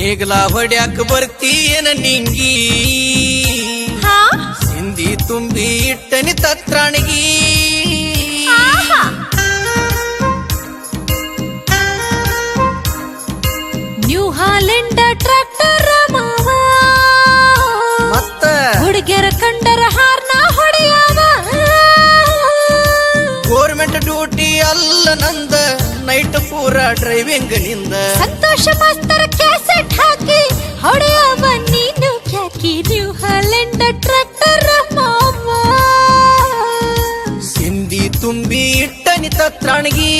ನೇಗಲ ಹೊಡ್ಯಾಕ ಬರ್ತೀಯನ ನಿಂಗಿ ಸಿಂಧಿ ತುಂಬಿ ಇಟ್ಟನಿ ತತ್ರಾಣಿಗಿ new Holland tractor ಮಾವ ಮತ್ತ ಹುಡುಗಿಯರ ಕಂಡರ ಹಾರ್ನ ಹೊಡೆಯವ ಗೋರ್ಮೆಂಟ್ ಡ್ಯೂಟಿ ಅಲ್ಲ ನಂದ ನೈಟ್ ಪೂರ ಡ್ರೈವಿಂಗ್ ನಿಂದ ಸಂತೋಷ ಮಾಸ್ತರ ಕ್ಯಾಸೆಟ್ ಹಾಕಿ ಹೊಡೆಯವ ನೀನು ಕ್ಯಾಕಿ ನ್ಯೂ ಹಾಲೆಂಡ ಟ್ರ್ಯಾಕ್ಟರ್ ಮಾವ ಸಿಂಧಿ ತುಂಬಿ ಇಟ್ಟನಿ ತತ್ರಾಣಿಗಿ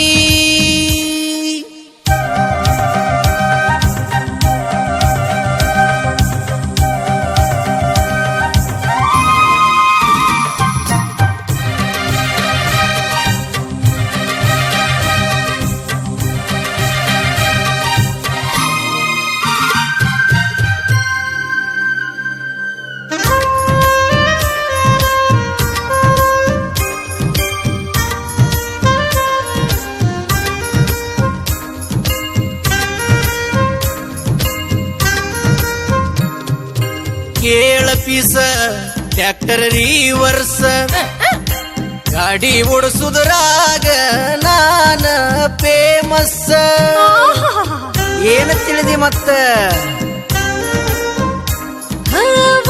ಕೇಳ ಪೀಸ ಟ್ರ್ಯಾಕ್ಟರ್ ರಿವರ್ಸ್ ಗಾಡಿ ಓಡಿಸುವುದರಾಗ ನಾನ ಫೇಮಸ್ ಏನ ತಿಳಿದಿ ಮತ್ತ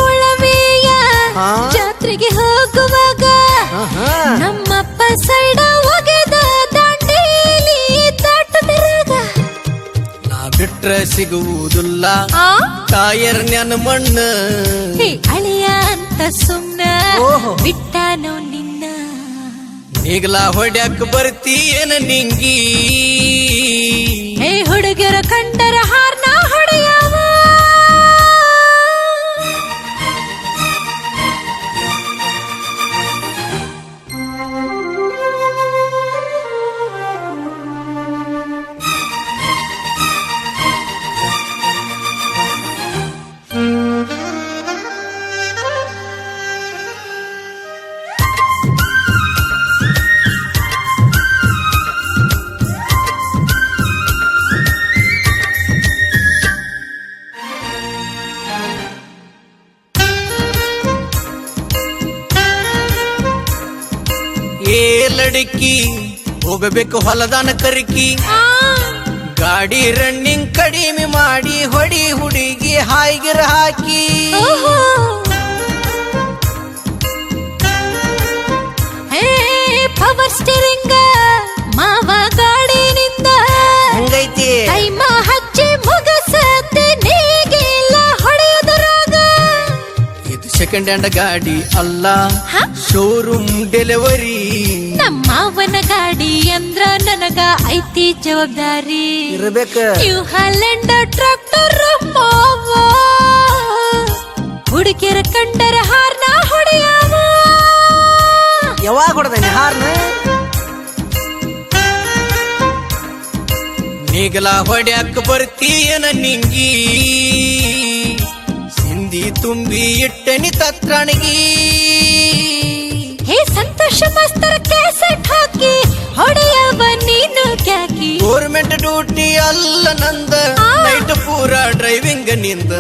ಒಳವೆಯ ಜಾತ್ರೆಗೆ ಹೋಗುವಾಗ ನಮ್ಮಪ್ಪ ಸೈಡ ಒಗೆದ ದಾಂಡೇಲಿ ದಾಟದಿರಾಗ ನಾ ಬಿಟ್ರ ಸಿಗುವುದಿಲ್ಲ ಕಾಯರ್ ನೆನ ಮಣ್ಣು ಅಳಿಯ ಅಂತ ಸುಮ್ನ ಬಿಟ್ಟಾನೋ ನಿನ್ನ ನೇಗಲ ಹೊಡ್ಯಾಕ ಬರ್ತೀಯನ ನಿಂಗಿ ಹುಡುಗರ ಕಂಡರ ಹಾರ್ನ ಹೊಡೆಯವ ಏ ಲಡಕಿ ಹೋಗಬೇಕು ಹೊಲದಾನ ಕರಿಕಿ ಗಾಡಿ ರನ್ನಿಂಗ್ ಕಡಿಮೆ ಮಾಡಿ ಹೊಡಿ ಹುಡುಗಿ ಹಾಯ್ಗಿರ ಹಾಕಿ ಪವರ್ ಸ್ಟೀರಿಂಗ್ ಮಾವ ಗಾಡಿನಿಂದ ಹಂಗೈತಿ ಕೈಮ ಹಚ್ಚಿ ಮುಗಸತ್ತೆ ನೇಗಿಲ್ಲ ಹೊಡೆಯೋದರಾಗ ಇದು ಸೆಕೆಂಡ್ ಹ್ಯಾಂಡ್ ಗಾಡಿ ಅಲ್ಲ ಶೋರೂಮ್ ಡೆಲಿವರಿ ನಮ್ಮವನ ಗಾಡಿ ಅಂದ್ರ ನನಗ ಐತಿ ಜವಾಬ್ದಾರಿ ಇರ್ಬೇಕ ನ್ಯೂ ಹಾಲೆಂಡ ಟ್ರ್ಯಾಕ್ಟರ್ ಮಾವ ಹುಡುಗಿಯರ ಕಂಡರ ಹಾರ್ನ ಹೊಡೆಯವ ಯಾವಾಗ ಹೊಡೆದ ಹಾರ್ನ ನೇಗಲ ಹೊಡ್ಯಾಕ ಬರ್ತೀಯನ ನಿಂಗಿ ಸಿಂಧಿ ತುಂಬಿ ಇಟ್ಟನಿ ತತ್ರಾಣಿಗಿ ಹೇ ಸಂತೋಷ ಮಾಸ್ತರ ಕ್ಯಾಸೆಟ್ ಹಾಕಿ ಹೊಡೆಯವ ನೀನು ಕ್ಯಾಕಿ ಗೋರ್ಮೆಂಟ್ ಡ್ಯೂಟಿ ಅಲ್ಲ ನಂದ ನೈಟ್ ಪೂರ ಡ್ರೈವಿಂಗ್ ನಿಂದ